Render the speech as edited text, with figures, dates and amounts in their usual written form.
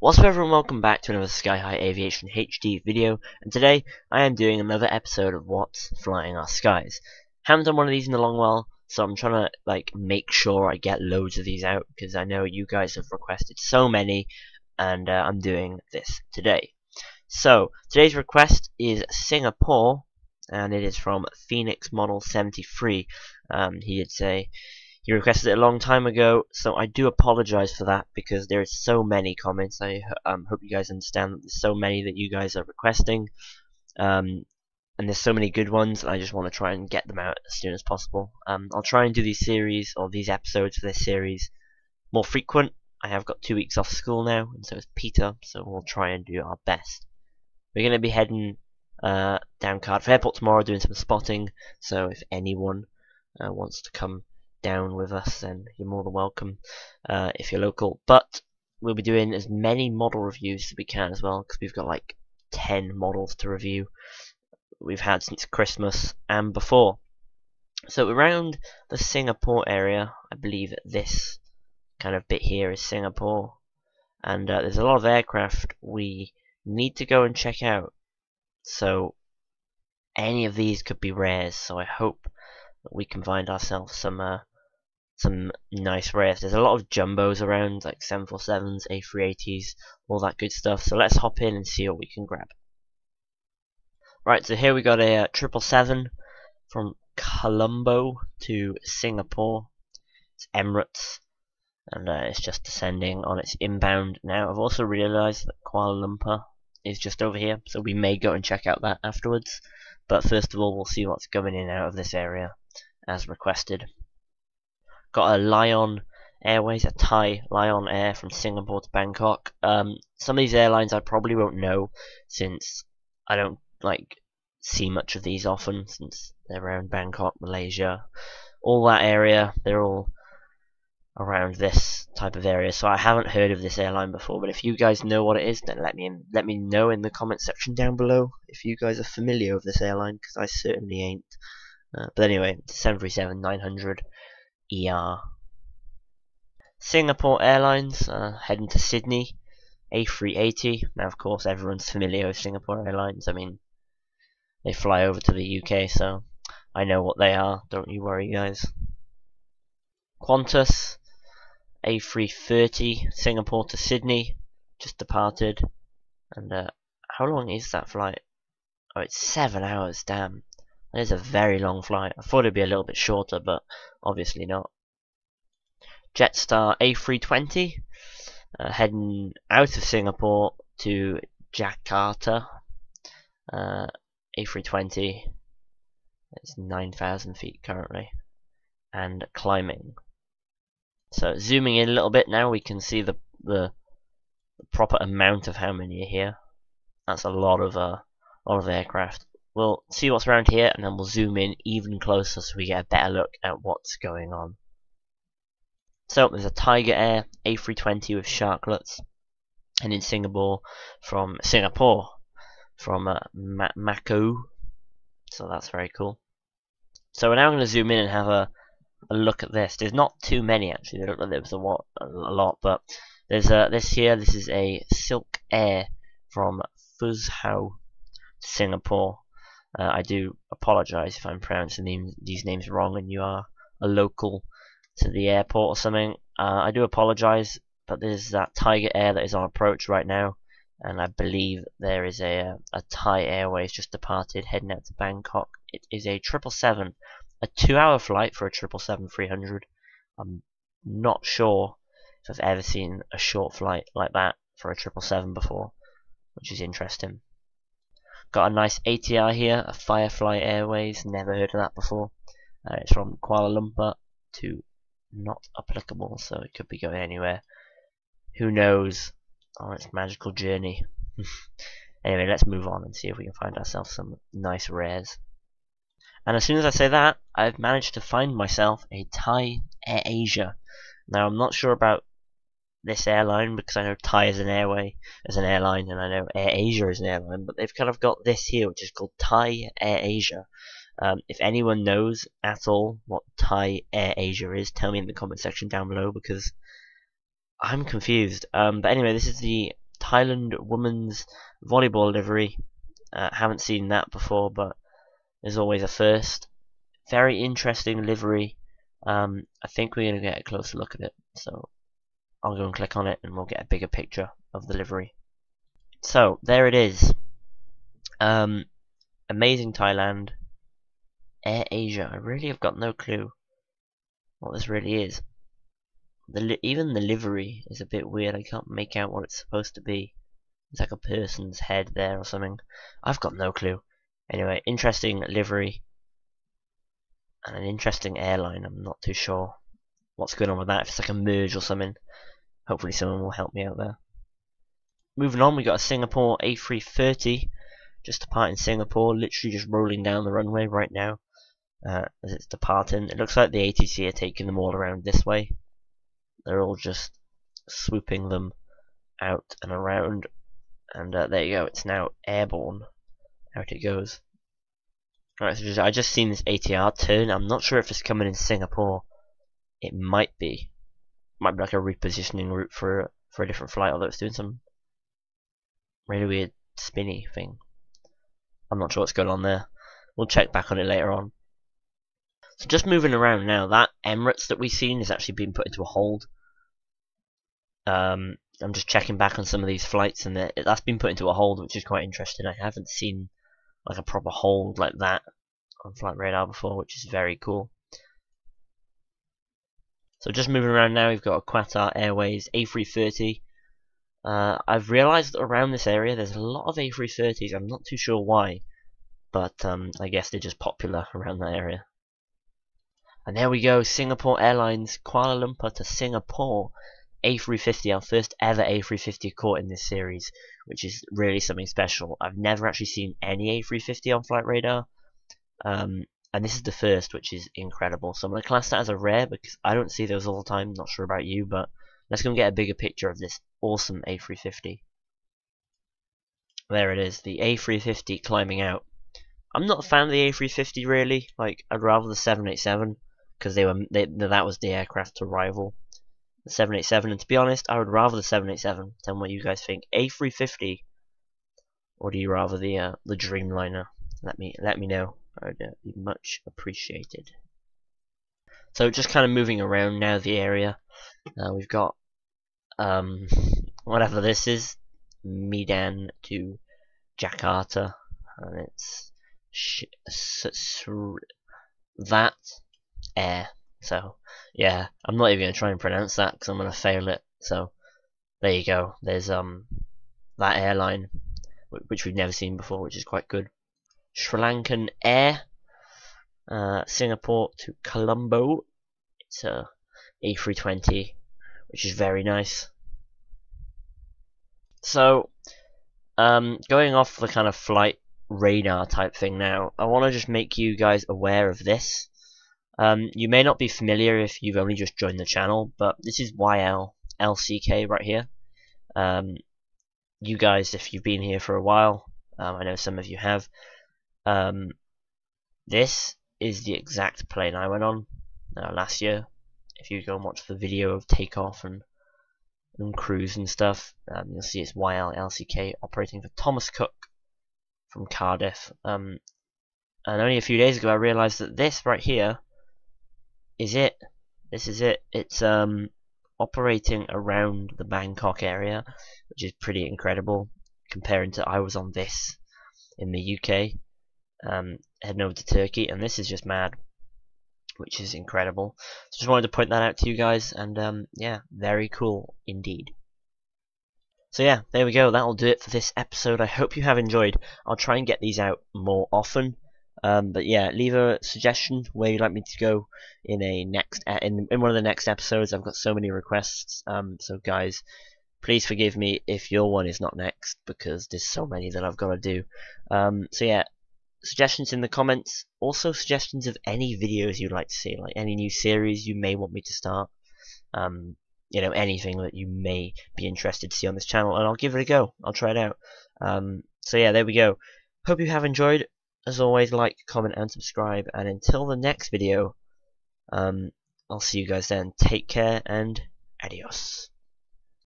What's up everyone, welcome back to another Sky High Aviation HD video, and today I am doing another episode of What's Flying Our Skies. Haven't done one of these in a long while, so I'm trying to make sure I get loads of these out, because I know you guys have requested so many, and I'm doing this today. So, today's request is Singapore, and it is from Phoenix Model 73. He did say he requested it a long time ago, so I do apologize for that because there is so many comments. I hope you guys understand that there's so many that you guys are requesting, and there's so many good ones, and I just want to try and get them out as soon as possible. I'll try and do these series, or these episodes for this series, more frequent. I have got 2 weeks off school now, and so is Peter, so we'll try and do our best. We're going to be heading down Cardiff Airport tomorrow, doing some spotting, so if anyone wants to come down with us, then you're more than welcome if you're local. But we'll be doing as many model reviews as we can as well, because we've got like 10 models to review we've had since Christmas and before. So around the Singapore area, I believe that this kind of bit here is Singapore, and there's a lot of aircraft we need to go and check out, so any of these could be rares, so I hope that we can find ourselves some nice rares. There's a lot of jumbos around, like 747s, A380s, all that good stuff, so let's hop in and see what we can grab. Right, so here we got a 777 from Colombo to Singapore. It's Emirates, and it's just descending on its inbound now. I've also realised that Kuala Lumpur is just over here, so we may go and check out that afterwards, but first of all we'll see what's going in and out of this area as requested. Got a Lion Airways, a Thai Lion Air from Singapore to Bangkok. Some of these airlines I probably won't know, since I don't see much of these often, since they're around Bangkok, Malaysia, all that area. They're all around this type of area, so I haven't heard of this airline before. But if you guys know what it is, then let me know in the comment section down below if you guys are familiar with this airline, because I certainly ain't. But anyway, 737-900 ER. Singapore Airlines heading to Sydney, A380. Now of course everyone's familiar with Singapore Airlines. I mean, they fly over to the UK, so I know what they are, don't you worry guys. Qantas A330 Singapore to Sydney, just departed, and how long is that flight? Oh, it's 7 hours, damn. That is a very long flight. I thought it'd be a little bit shorter, but obviously not. Jetstar A320 heading out of Singapore to Jakarta. A320, it's 9,000 feet currently, and climbing. So zooming in a little bit now, we can see the proper amount of how many are here. That's a lot of aircraft. We'll see what's around here, and then we'll zoom in even closer so we get a better look at what's going on. So there's a Tiger Air A320 with sharklets, and in Singapore from Macau. So that's very cool. So we're now going to zoom in and have a look at this. There's not too many actually. They look like there was a lot, but there's this here. This is a Silk Air from Fuzhou, Singapore. I do apologise if I'm pronouncing these names wrong and you are a local to the airport or something. I do apologise, but there's that Tiger Air that is on approach right now, and I believe there is a Thai Airways just departed heading out to Bangkok. It is a 777, a 2-hour flight for a 777-300. I'm not sure if I've ever seen a short flight like that for a 777 before, which is interesting. Got a nice ATR here, a Firefly Airways, never heard of that before. It's from Kuala Lumpur to not applicable, so it could be going anywhere. Who knows? Oh, it's magical journey. Anyway, let's move on and see if we can find ourselves some nice rares. And as soon as I say that, I've managed to find myself a Thai Air Asia. Now I'm not sure about this airline, because I know Thai is an airline, and I know Air Asia is an airline, but they've kind of got this here, which is called Thai Air Asia. If anyone knows at all what Thai Air Asia is, tell me in the comment section down below, because I'm confused. But anyway, this is the Thailand women's volleyball livery. Haven't seen that before, but there's always a first. Very interesting livery. I think we're going to get a closer look at it, so I'll go and click on it and we'll get a bigger picture of the livery. So there it is. Amazing Thailand. Air Asia. I really have got no clue what this really is. Even the livery is a bit weird. I can't make out what it's supposed to be. It's like a person's head there or something. I've got no clue. Anyway, interesting livery. And an interesting airline. I'm not too sure what's going on with that. If it's like a merge or something. Hopefully someone will help me out there. Moving on, we got a Singapore A330. Just departing Singapore. Literally just rolling down the runway right now. As it's departing. It looks like the ATC are taking them all around this way. They're all just swooping them out and around. And there you go, it's now airborne. Out it goes. Alright, so I just seen this ATR turn. I'm not sure if it's coming in Singapore. It might be. Might be like a repositioning route for a different flight, although it's doing some really weird spinny thing. I'm not sure what's going on there. We'll check back on it later on. So just moving around now, that Emirates that we've seen has actually been put into a hold. I'm just checking back on some of these flights, and that's been put into a hold, which is quite interesting. I haven't seen like a proper hold like that on Flight Radar before, which is very cool. So just moving around now, we've got a Qatar Airways A330. I've realised that around this area there's a lot of A330s. I'm not too sure why, but I guess they're just popular around that area. And there we go, Singapore Airlines, Kuala Lumpur to Singapore. A350, our first ever A350 caught in this series, which is really something special. I've never actually seen any A350 on Flight Radar, and this is the first, which is incredible. So I'm going to class that as a rare because I don't see those all the time. Not sure about you, but let's go and get a bigger picture of this awesome A350. There it is, the A350 climbing out. I'm not a fan of the A350 really. Like, I'd rather the 787 because that was the aircraft to rival 787, and to be honest, I would rather the 787. Tell me what you guys think. A350, or do you rather the Dreamliner? Let me know. I'd be much appreciated. So just kind of moving around now the area. We've got whatever this is, Medan to Jakarta, and it's that air. So, yeah, I'm not even going to try and pronounce that because I'm going to fail it. So, there you go. There's that airline, which we've never seen before, which is quite good. Sri Lankan Air, Singapore to Colombo. It's a A320, which is very nice. So, going off the kind of flight radar type thing now, I want to just make you guys aware of this. You may not be familiar if you've only just joined the channel, but this is YLLCK right here. You guys, if you've been here for a while, I know some of you have, this is the exact plane I went on last year. If you go and watch the video of takeoff and cruise and stuff, you'll see it's YLLCK operating for Thomas Cook from Cardiff. And only a few days ago I realised that this right here is it. This is it. It's operating around the Bangkok area, which is pretty incredible comparing to I was on this in the UK, heading over to Turkey, and this is just mad, which is incredible. So just wanted to point that out to you guys, and yeah, very cool indeed. So yeah, there we go. That'll do it for this episode. I hope you have enjoyed. I'll try and get these out more often. But yeah, leave a suggestion where you'd like me to go in one of the next episodes. I've got so many requests. So guys, please forgive me if your one is not next because there's so many that I've got to do. So yeah, suggestions in the comments. Also suggestions of any videos you'd like to see, like any new series you may want me to start. You know, anything that you may be interested to see on this channel, and I'll give it a go. I'll try it out. So yeah, there we go. Hope you have enjoyed. As always, like, comment, and subscribe. And until the next video, I'll see you guys then. Take care and adios.